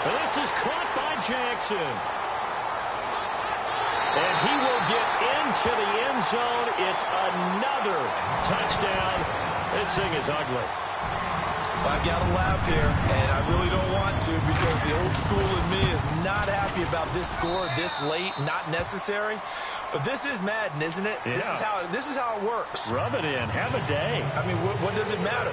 And this is caught by Jackson. And he will get into the end zone. It's another touchdown. This thing is ugly. I've got to laugh here, and I really don't want to because the old school in me is not happy about this score this late, not necessary. But this is Madden, isn't it? Yeah. This is how it works. Rub it in. Have a day. I mean, what does it matter?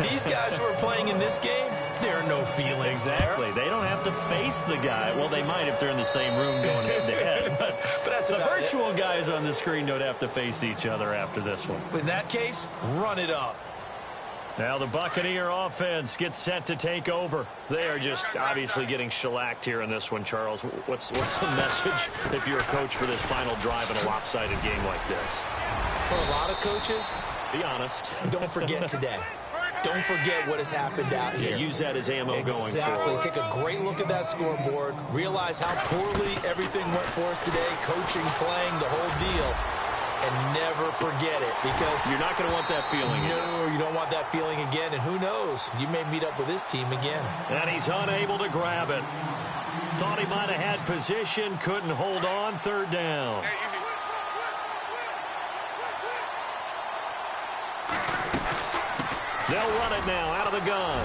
These guys who are playing in this game, there are no feelings Exactly. there. They don't have to face the guy. Well, they might if they're in the same room going head-to-head. But that's the about virtual it. guys on the screen don't have to face each other after this one. In that case, run it up. Now the Buccaneer offense gets set to take over. They are just obviously getting shellacked here in this one, Charles. What's the message if you're a coach for this final drive in a lopsided game like this? For a lot of coaches, be honest. Don't forget today. Don't forget what has happened out here. Yeah, use that as ammo going forward. Exactly. Take a great look at that scoreboard. Realize how poorly everything went for us today. Coaching, playing, the whole deal. And never forget it because you're not going to want that feeling again. No, you don't want that feeling again. And who knows? You may meet up with this team again. And he's unable to grab it. Thought he might have had position. Couldn't hold on. 3rd down. They'll run it now out of the gun.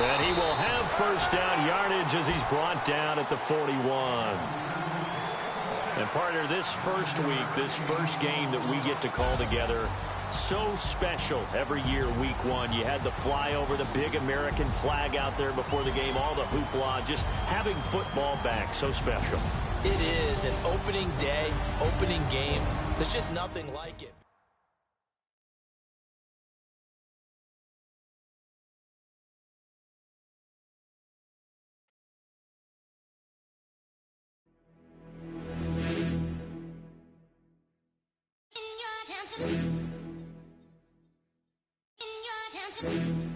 And he will have 1st down yardage as he's brought down at the 41. And partner, this first week, this first game that we get to call together, So special every year, week one. You had the flyover, the big American flag out there before the game, all the hoopla, just having football back, so special. It is an opening day, opening game. There's just nothing like it. In your town